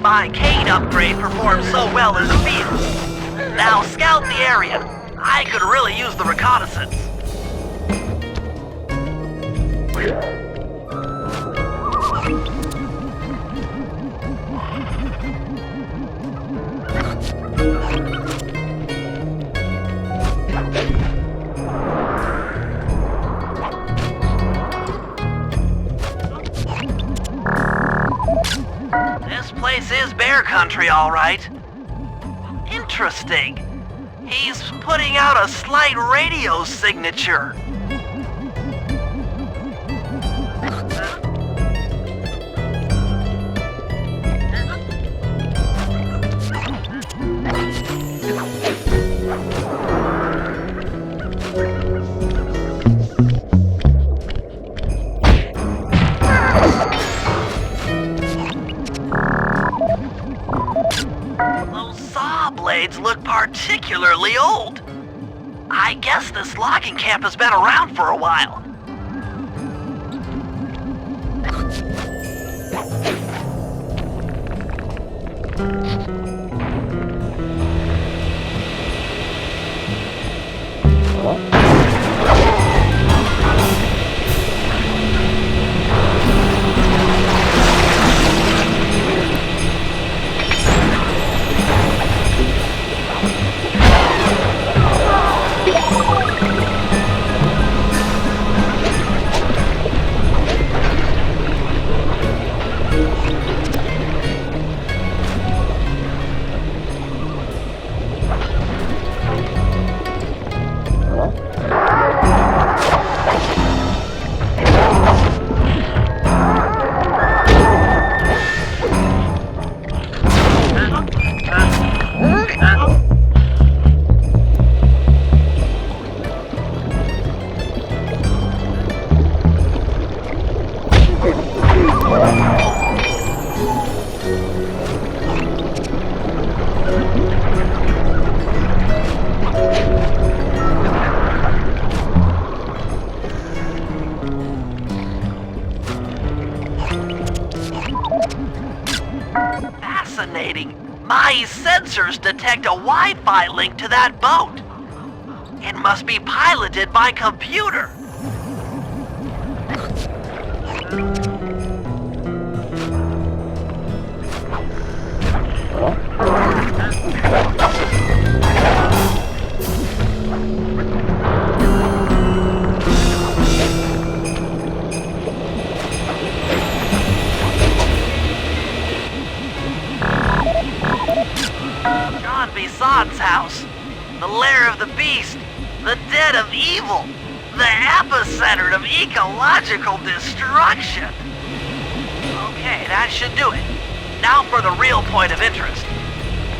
my Kane upgrade performed so well in the field. Now scout the area. I could really use the reconnaissance. This place is bear country, all right. Interesting. He's putting out a slight radio signature. Those saw blades look particularly old. I guess this logging camp has been around for a while. Fascinating. My sensors detect a Wi-Fi link to that boat. It must be piloted by computer. John Bison's house. The lair of the beast. The den of evil. The epicenter of ecological destruction. Okay, that should do it. Now for the real point of interest.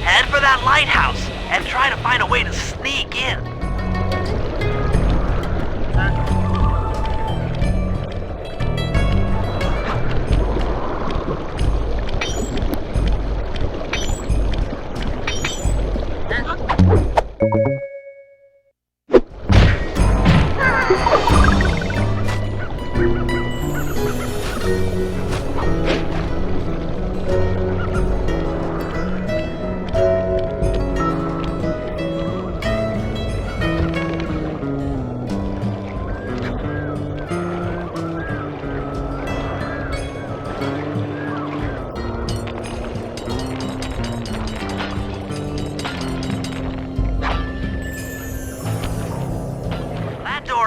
Head for that lighthouse and try to find a way to sneak in.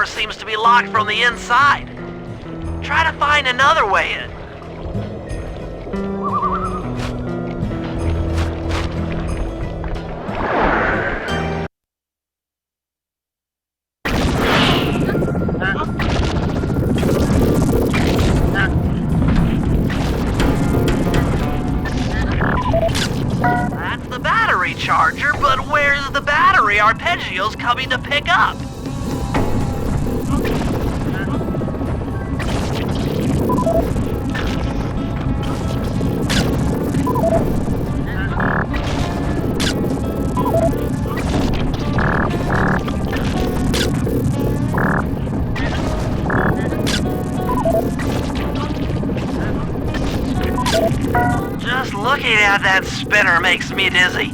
Seems to be locked from the inside. Try to find another way in. That's the battery charger, but where's the battery arpeggios coming to pick up? Looking at that spinner makes me dizzy.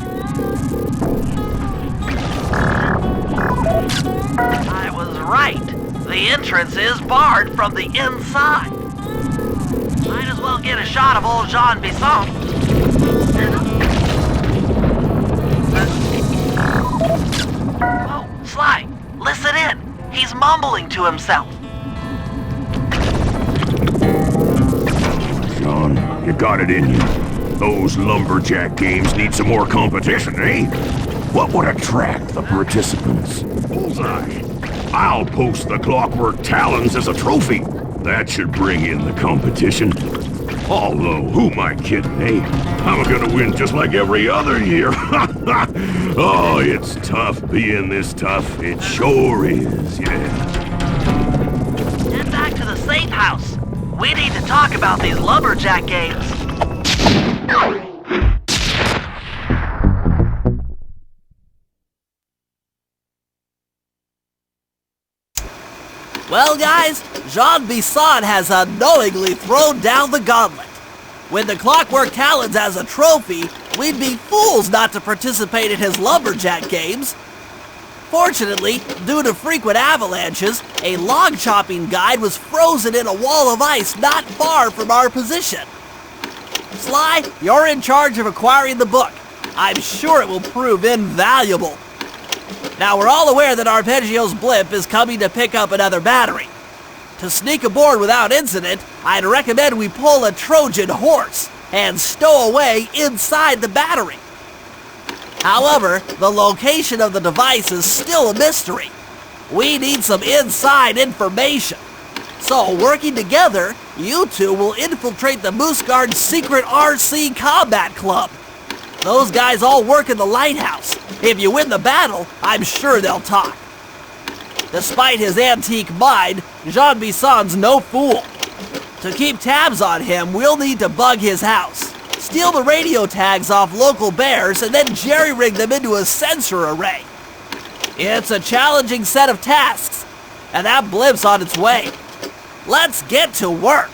I was right. The entrance is barred from the inside. Might as well get a shot of old Jean Bisson. Oh, Sly, listen in. He's mumbling to himself. John, you got it in you. Those lumberjack games need some more competition, eh? What would attract the participants? Bullseye. I'll post the Clockwork Talons as a trophy. That should bring in the competition. Although, who am I kidding, eh? I'm gonna win just like every other year. Oh, it's tough being this tough. It sure is, yeah. Head back to the safe house. We need to talk about these lumberjack games. Well, guys, Jean Bisson has unknowingly thrown down the gauntlet. With the Clockwork Talons as a trophy, we'd be fools not to participate in his lumberjack games. Fortunately, due to frequent avalanches, a log chopping guide was frozen in a wall of ice not far from our position. Sly, you're in charge of acquiring the book. I'm sure it will prove invaluable. Now, we're all aware that Arpeggio's blimp is coming to pick up another battery. To sneak aboard without incident, I'd recommend we pull a Trojan horse and stow away inside the battery. However, the location of the device is still a mystery. We need some inside information. So, working together, you two will infiltrate the Moose Guard's secret RC Combat Club. Those guys all work in the lighthouse. If you win the battle, I'm sure they'll talk. Despite his antique mind, Jean Bisson's no fool. To keep tabs on him, we'll need to bug his house, steal the radio tags off local bears, and then jerry-rig them into a sensor array. It's a challenging set of tasks, and that blimp's on its way. Let's get to work.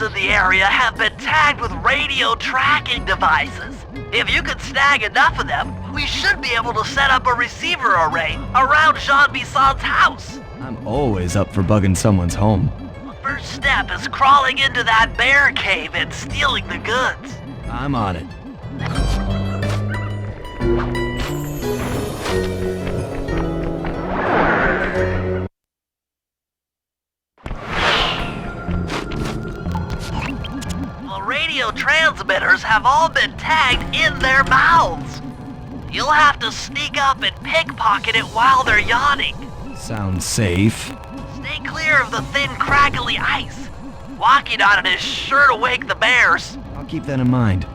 In the area have been tagged with radio tracking devices. If you could snag enough of them, we should be able to set up a receiver array around Jean Bisson's house. I'm always up for bugging someone's home. The first step is crawling into that bear cave and stealing the goods. I'm on it. Radio transmitters have all been tagged in their mouths. You'll have to sneak up and pickpocket it while they're yawning. Sounds safe. Stay clear of the thin, crackly ice. Walking on it is sure to wake the bears. I'll keep that in mind.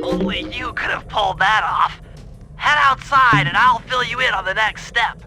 Only you could have pulled that off. Head outside and I'll fill you in on the next step.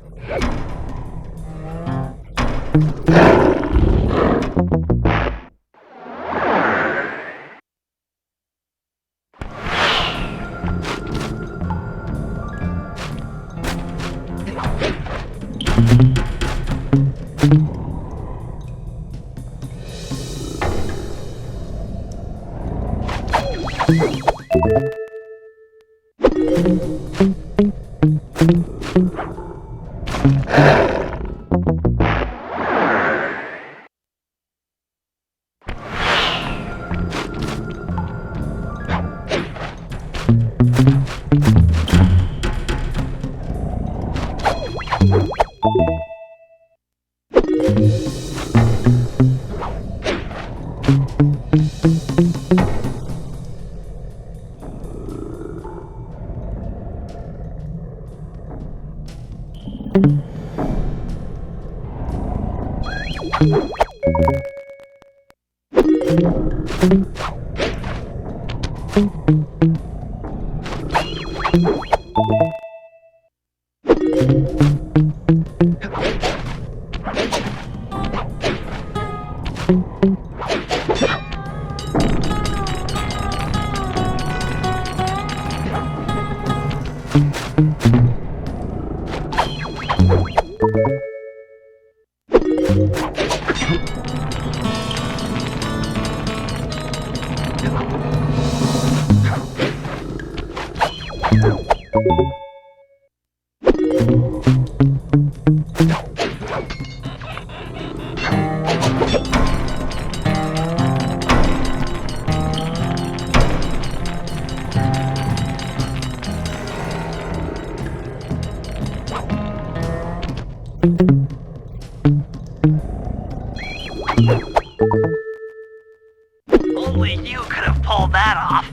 Only you could have pulled that off.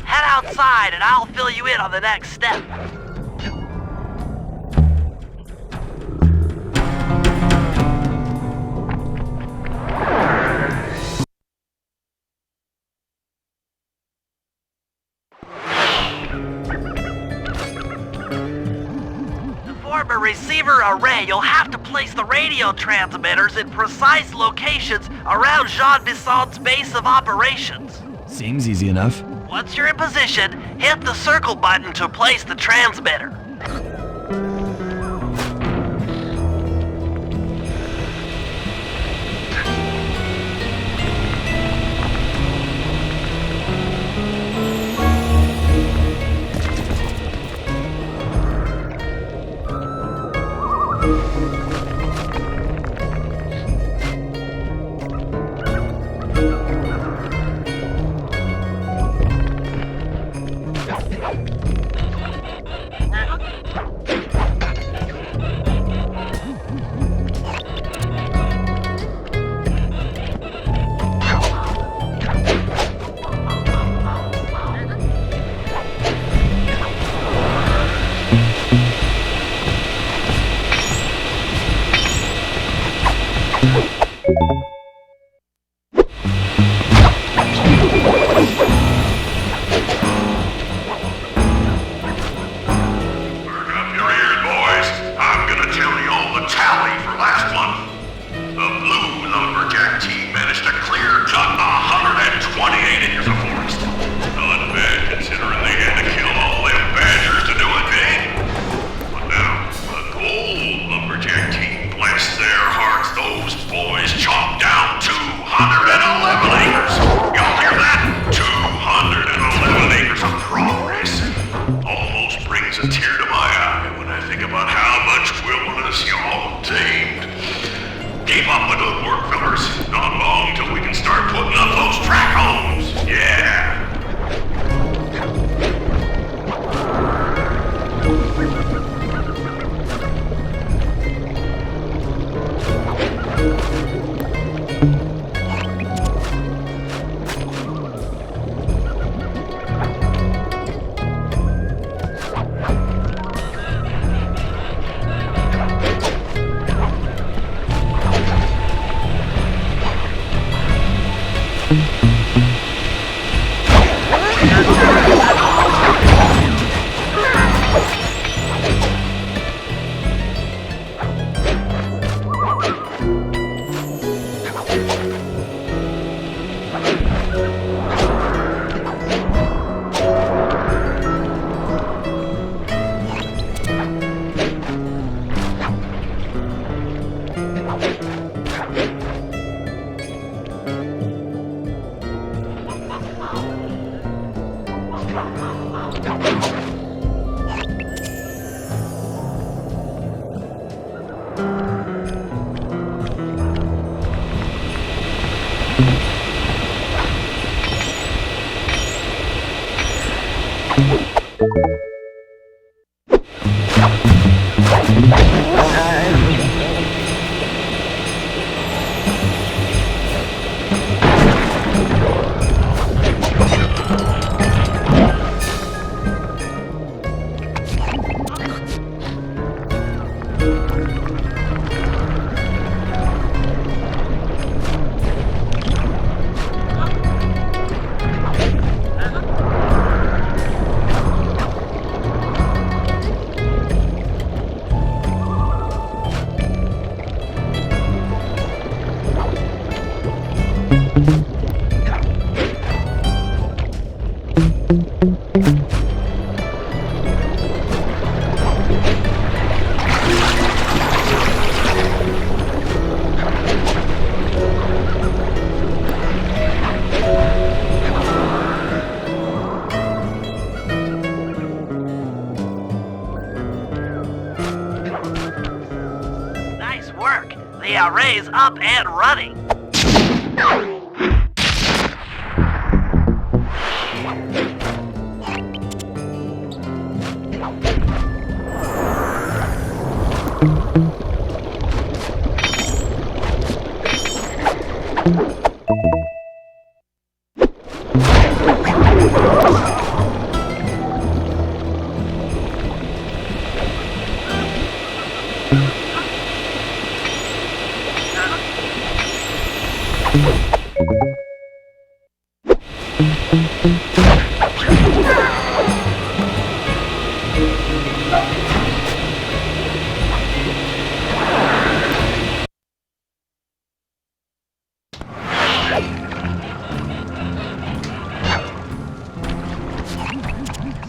Head outside and I'll fill you in on the next step. To form a receiver array, you'll have to place the radio transmitters in precise locations around Jean Bisson's base of operations. Seems easy enough. Once you're in position, hit the circle button to place the transmitter. brings a tear to my eye when I think about how much wilderness y'all tamed. Keep up the good work, fellas. Not long till we can start putting up those track homes. Yeah. Nice work. The array's up and running.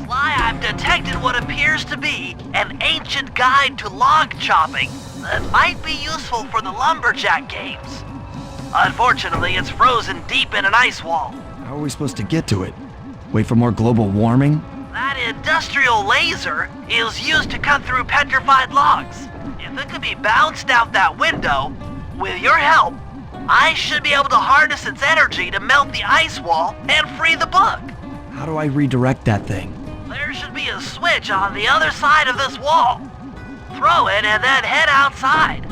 I've detected what appears to be an ancient guide to log chopping that might be useful for the lumberjack games. Unfortunately, it's frozen deep in an ice wall. How are we supposed to get to it? Wait for more global warming? That industrial laser is used to cut through petrified logs. If it could be bounced out that window, with your help, I should be able to harness its energy to melt the ice wall and free the bug. How do I redirect that thing? There should be a switch on the other side of this wall. Throw it and then head outside.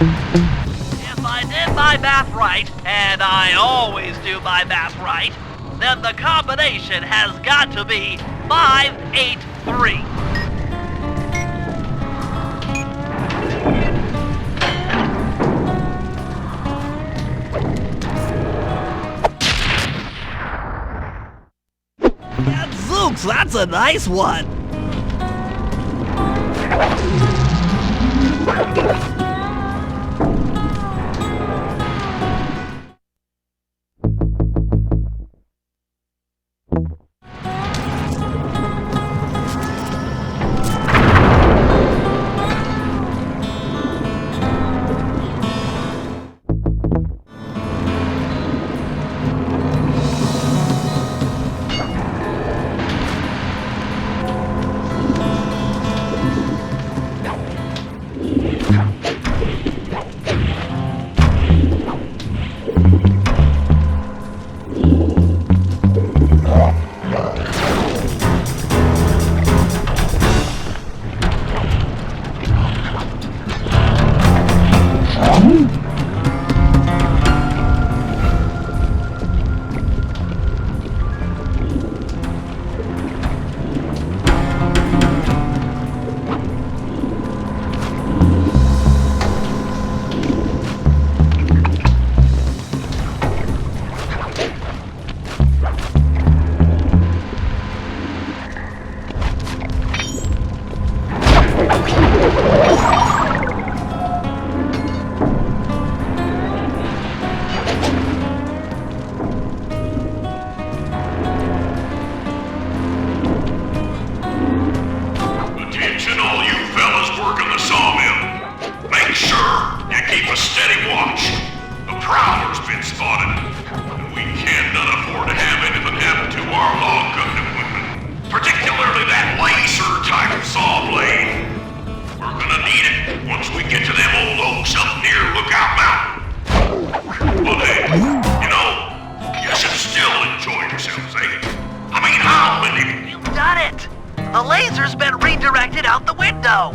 If I did my math right, and I always do my math right, then the combination has got to be 583. Zooks, that's a nice one. The laser's been redirected out the window!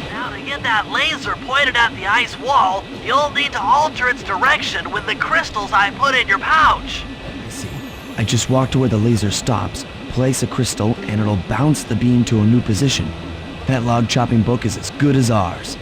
Now to get that laser pointed at the ice wall, you'll need to alter its direction with the crystals I put in your pouch. I just walk to where the laser stops, place a crystal, and it'll bounce the beam to a new position. That log chopping book is as good as ours.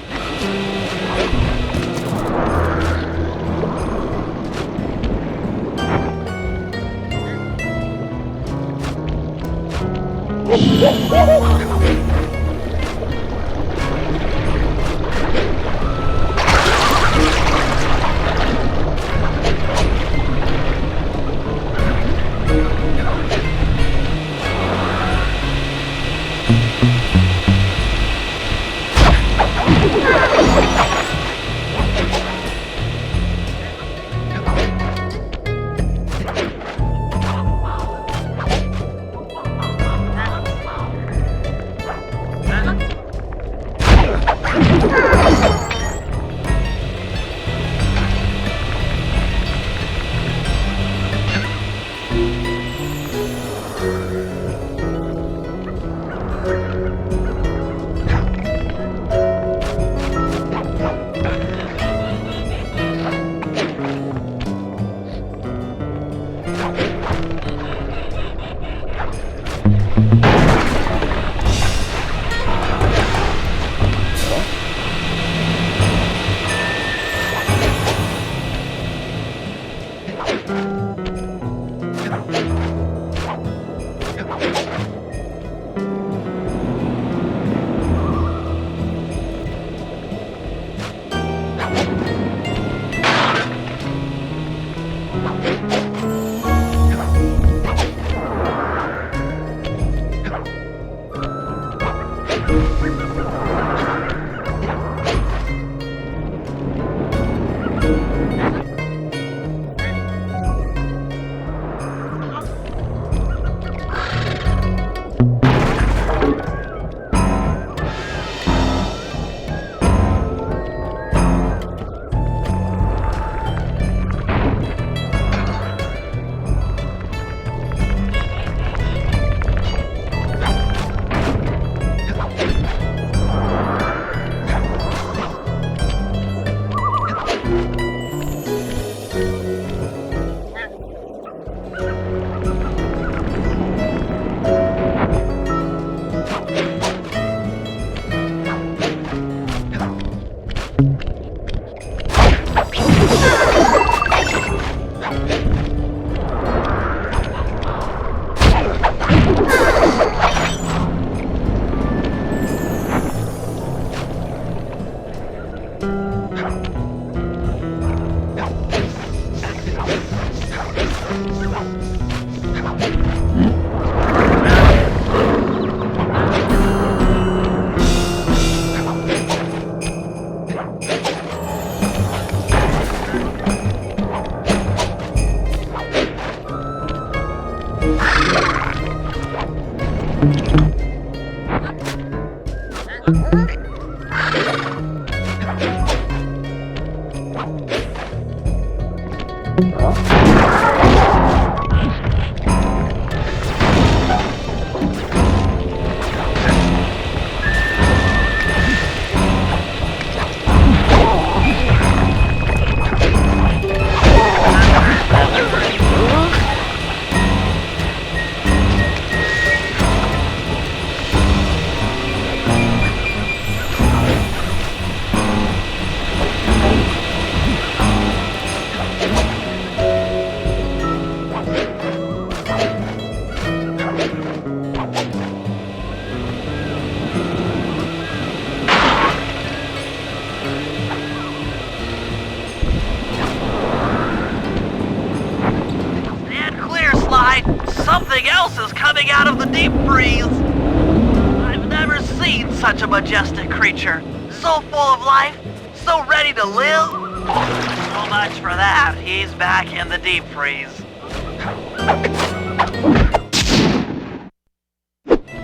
Something else is coming out of the deep freeze! I've never seen such a majestic creature. So full of life, so ready to live. So much for that, he's back in the deep freeze.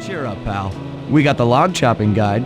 Cheer up, pal. We got the log chopping guide.